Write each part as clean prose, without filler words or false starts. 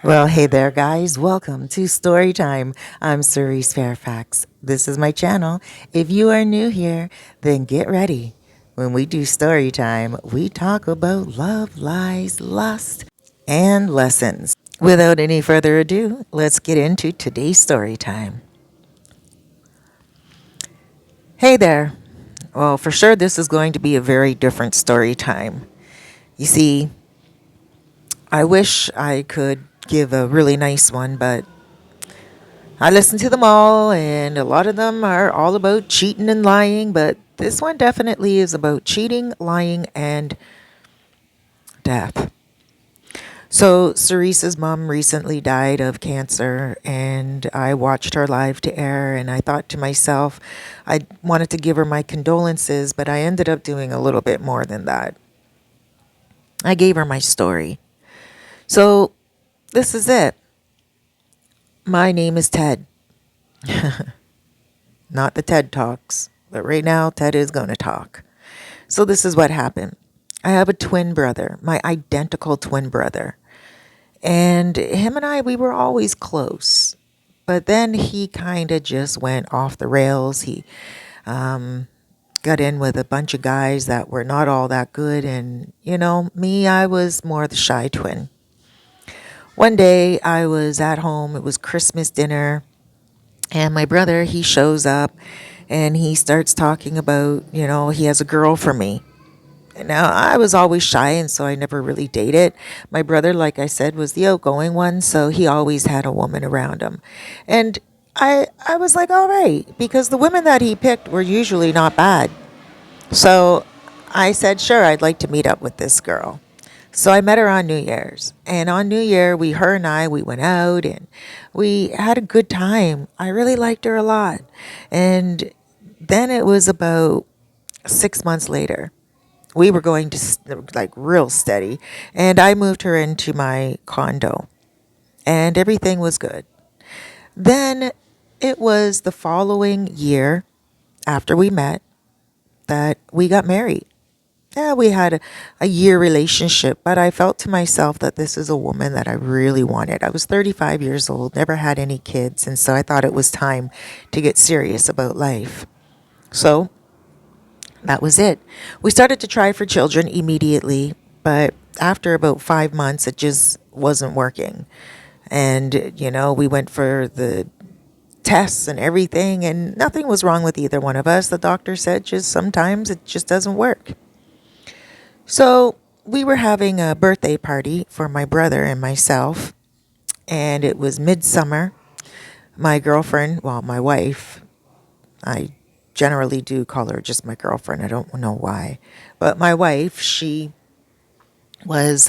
Well, hey there, guys. Welcome to Story Time. I'm Cerise Fairfax. This is my channel. If you are new here, then get ready. When we do story time, we talk about love, lies, lust, and lessons. Without any further ado, let's get into today's story time. Hey there. Well, for sure, this is going to be a very different story time. You see, I wish I could give a really nice one, but I listen to them all, and a lot of them are all about cheating and lying, but this one definitely is about cheating, lying, and death. So, Cerise's mom recently died of cancer, and I watched her live to air, and I thought to myself, I wanted to give her my condolences, but I ended up doing a little bit more than that. I gave her my story. So, this is it. My name is Ted, not the TED Talks, but right now, Ted is going to talk. So this is what happened. I have a twin brother, my identical twin brother. And him and I, we were always close. But then he kind of just went off the rails. He got in with a bunch of guys that were not all that good. And, me, I was more the shy twin. One day I was at home. It was Christmas dinner. And my brother, he shows up and he starts talking about, he has a girl for me. Now, I was always shy, and so I never really dated. My brother, like I said, was the outgoing one, so he always had a woman around him. And I was like, all right, because the women that he picked were usually not bad. So I said, sure, I'd like to meet up with this girl. So I met her on New Year's. And on New Year, her and I, we went out and we had a good time. I really liked her a lot. And then it was about 6 months later. We were going to like real steady, and I moved her into my condo, and everything was good. Then it was the following year after we met that we got married. Yeah, we had a year relationship, but I felt to myself that this is a woman that I really wanted. I was 35 years old, never had any kids, and so I thought it was time to get serious about life. So that was it. We started to try for children immediately, but after about 5 months, it just wasn't working. And, we went for the tests and everything, and nothing was wrong with either one of us. The doctor said just sometimes it just doesn't work. So we were having a birthday party for my brother and myself, and it was midsummer. My girlfriend, well, my wife, I generally do call her just my girlfriend. I don't know why. But my wife, she was,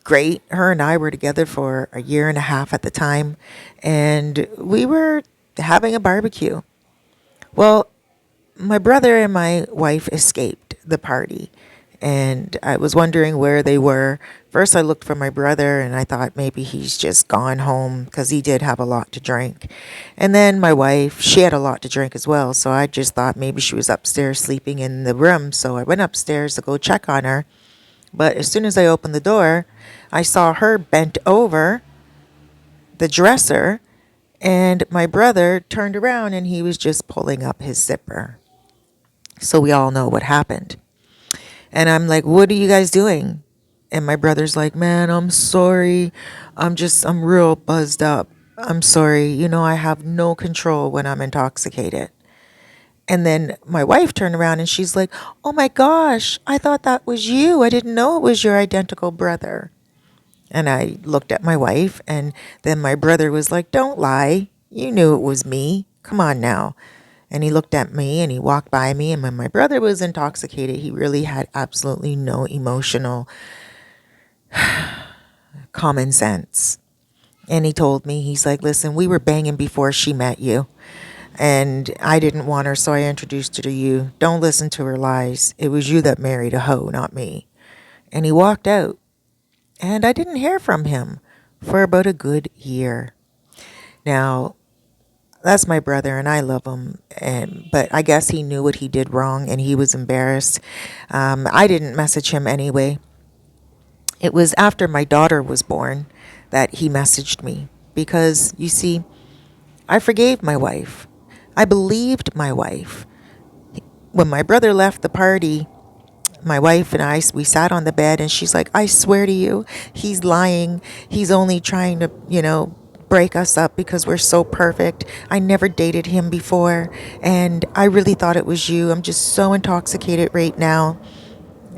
great. Her and I were together for a year and a half at the time, and we were having a barbecue. Well, my brother and my wife escaped the party, and I was wondering where they were. First, I looked for my brother, and I thought maybe he's just gone home because he did have a lot to drink. And then my wife, she had a lot to drink as well, so I just thought maybe she was upstairs sleeping in the room. So I went upstairs to go check on her. But as soon as I opened the door, I saw her bent over the dresser, and my brother turned around and he was just pulling up his zipper. So we all know what happened. And I'm like, what are you guys doing? And my brother's like, man, I'm sorry. I'm real buzzed up. I'm sorry. I have no control when I'm intoxicated. And then my wife turned around and she's like, oh my gosh, I thought that was you. I didn't know it was your identical brother. And I looked at my wife, and then my brother was like, don't lie. You knew it was me. Come on now. And he looked at me and he walked by me. And when my brother was intoxicated, he really had absolutely no emotional common sense. And he told me, he's like, listen, we were banging before she met you. And I didn't want her, so I introduced her to you. Don't listen to her lies. It was you that married a hoe, not me. And he walked out. And I didn't hear from him for about a good year. Now, that's my brother and I love him, but I guess he knew what he did wrong and he was embarrassed. I didn't message him anyway. It was after my daughter was born that he messaged me because, you see, I forgave my wife. I believed my wife. When my brother left the party, my wife and I, we sat on the bed and she's like, I swear to you, he's lying. He's only trying to, break us up because we're so perfect. I never dated him before. And I really thought it was you. I'm just so intoxicated right now.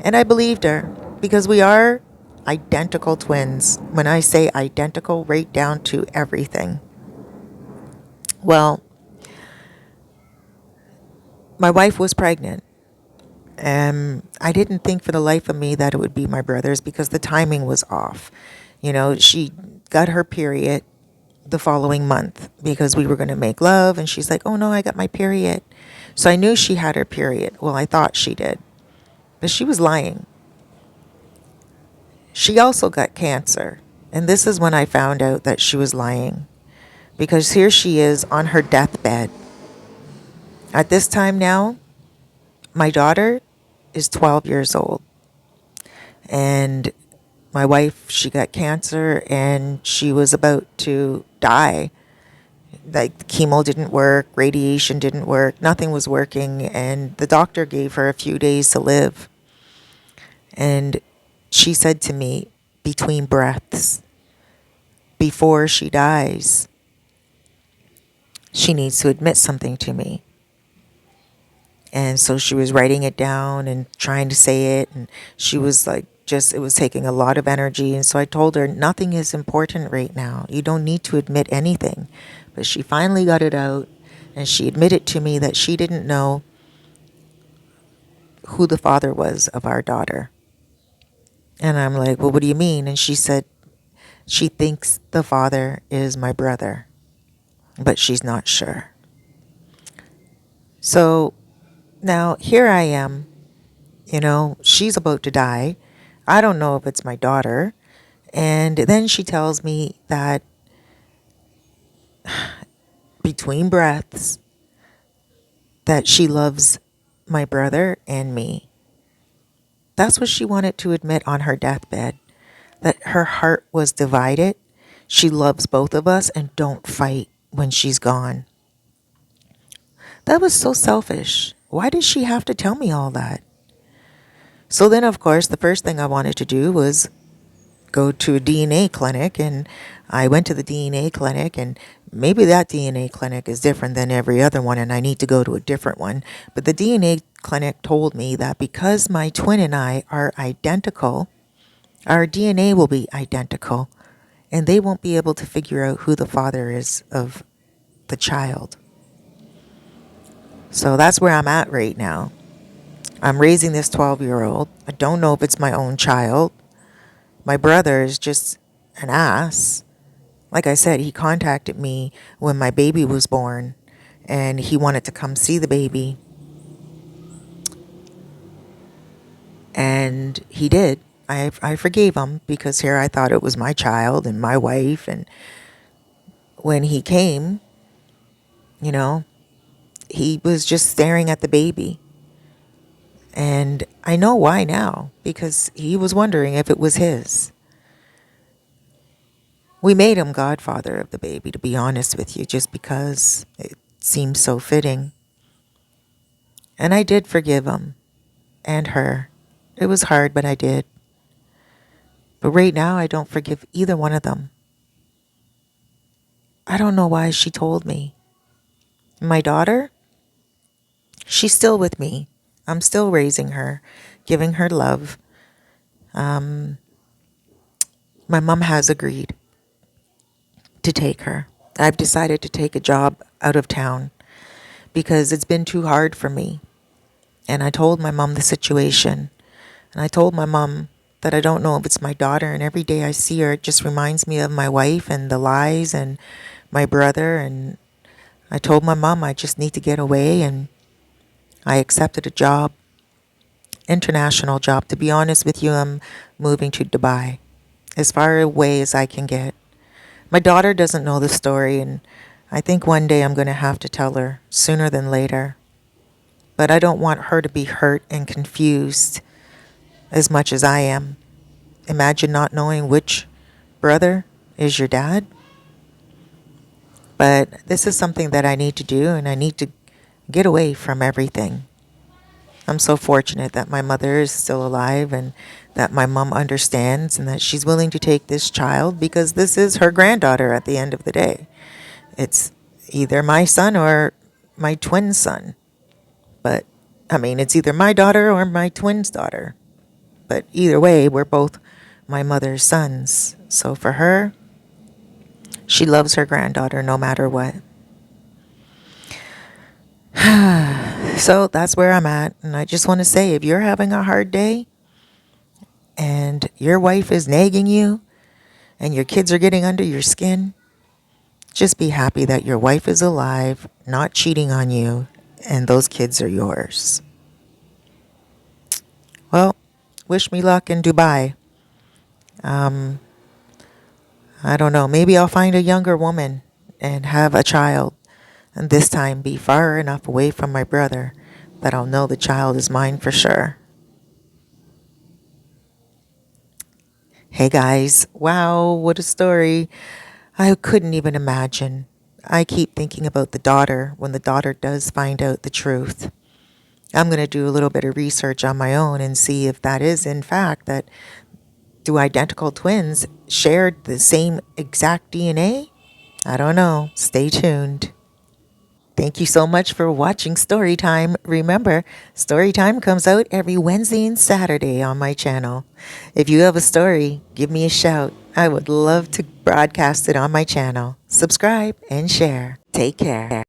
And I believed her because we are identical twins. When I say identical, right down to everything. Well, my wife was pregnant. And I didn't think for the life of me that it would be my brother's because the timing was off. She got her period the following month because we were going to make love. And she's like, oh no, I got my period. So I knew she had her period. Well, I thought she did. But she was lying. She also got cancer. And this is when I found out that she was lying. Because here she is on her deathbed. At this time now, my daughter is 12 years old. And my wife, she got cancer and she was about to die. Like chemo didn't work, radiation didn't work, nothing was working. And the doctor gave her a few days to live. And she said to me, between breaths, before she dies, she needs to admit something to me. And so she was writing it down and trying to say it. And she was like, it was taking a lot of energy. And so I told her, nothing is important right now. You don't need to admit anything. But she finally got it out. And she admitted to me that she didn't know who the father was of our daughter. And I'm like, well, what do you mean? And she said, she thinks the father is my brother, but she's not sure. So now here I am, she's about to die. I don't know if it's my daughter. And then she tells me that between breaths, that she loves my brother and me. That's what she wanted to admit on her deathbed, that her heart was divided. She loves both of us and don't fight when she's gone. That was so selfish. Why did she have to tell me all that? So then, of course, the first thing I wanted to do was go to a DNA clinic. And I went to the DNA clinic, and maybe that DNA clinic is different than every other one and I need to go to a different one. But the DNA clinic told me that because my twin and I are identical, our DNA will be identical and they won't be able to figure out who the father is of the child. So that's where I'm at right now. I'm raising this 12-year-old. I don't know if it's my own child. My brother is just an ass. Like I said, he contacted me when my baby was born and he wanted to come see the baby. And he did. I forgave him because here I thought it was my child and my wife. And when he came, he was just staring at the baby. And I know why now, because he was wondering if it was his. We made him godfather of the baby, to be honest with you, just because it seemed so fitting. And I did forgive him and her. It was hard, but I did. But right now, I don't forgive either one of them. I don't know why she told me. My daughter, she's still with me. I'm still raising her, giving her love. My mom has agreed to take her. I've decided to take a job out of town because it's been too hard for me. And I told my mom the situation. And I told my mom that I don't know if it's my daughter. And every day I see her, it just reminds me of my wife and the lies and my brother. And I told my mom I just need to get away. And I accepted a job, international job. To be honest with you, I'm moving to Dubai, as far away as I can get. My daughter doesn't know the story, and I think one day I'm going to have to tell her sooner than later. But I don't want her to be hurt and confused as much as I am. Imagine not knowing which brother is your dad. But this is something that I need to do, and I need to get away from everything. I'm so fortunate that my mother is still alive and that my mom understands and that she's willing to take this child because this is her granddaughter at the end of the day. It's either my son or my twin son. But, I mean, it's either my daughter or my twin's daughter. But either way, we're both my mother's sons. So for her, she loves her granddaughter no matter what. So that's where I'm at. And I just want to say, if you're having a hard day and your wife is nagging you and your kids are getting under your skin, just be happy that your wife is alive, not cheating on you, and those kids are yours. Well, wish me luck in Dubai. Um, I don't know. Maybe I'll find a younger woman and have a child, and this time be far enough away from my brother that I'll know the child is mine for sure. Hey guys, wow, what a story. I couldn't even imagine. I keep thinking about the daughter when the daughter does find out the truth. I'm going to do a little bit of research on my own and see if that is in fact that do identical twins share the same exact DNA? I don't know. Stay tuned. Thank you so much for watching Storytime. Remember, Storytime comes out every Wednesday and Saturday on my channel. If you have a story, give me a shout. I would love to broadcast it on my channel. Subscribe and share. Take care.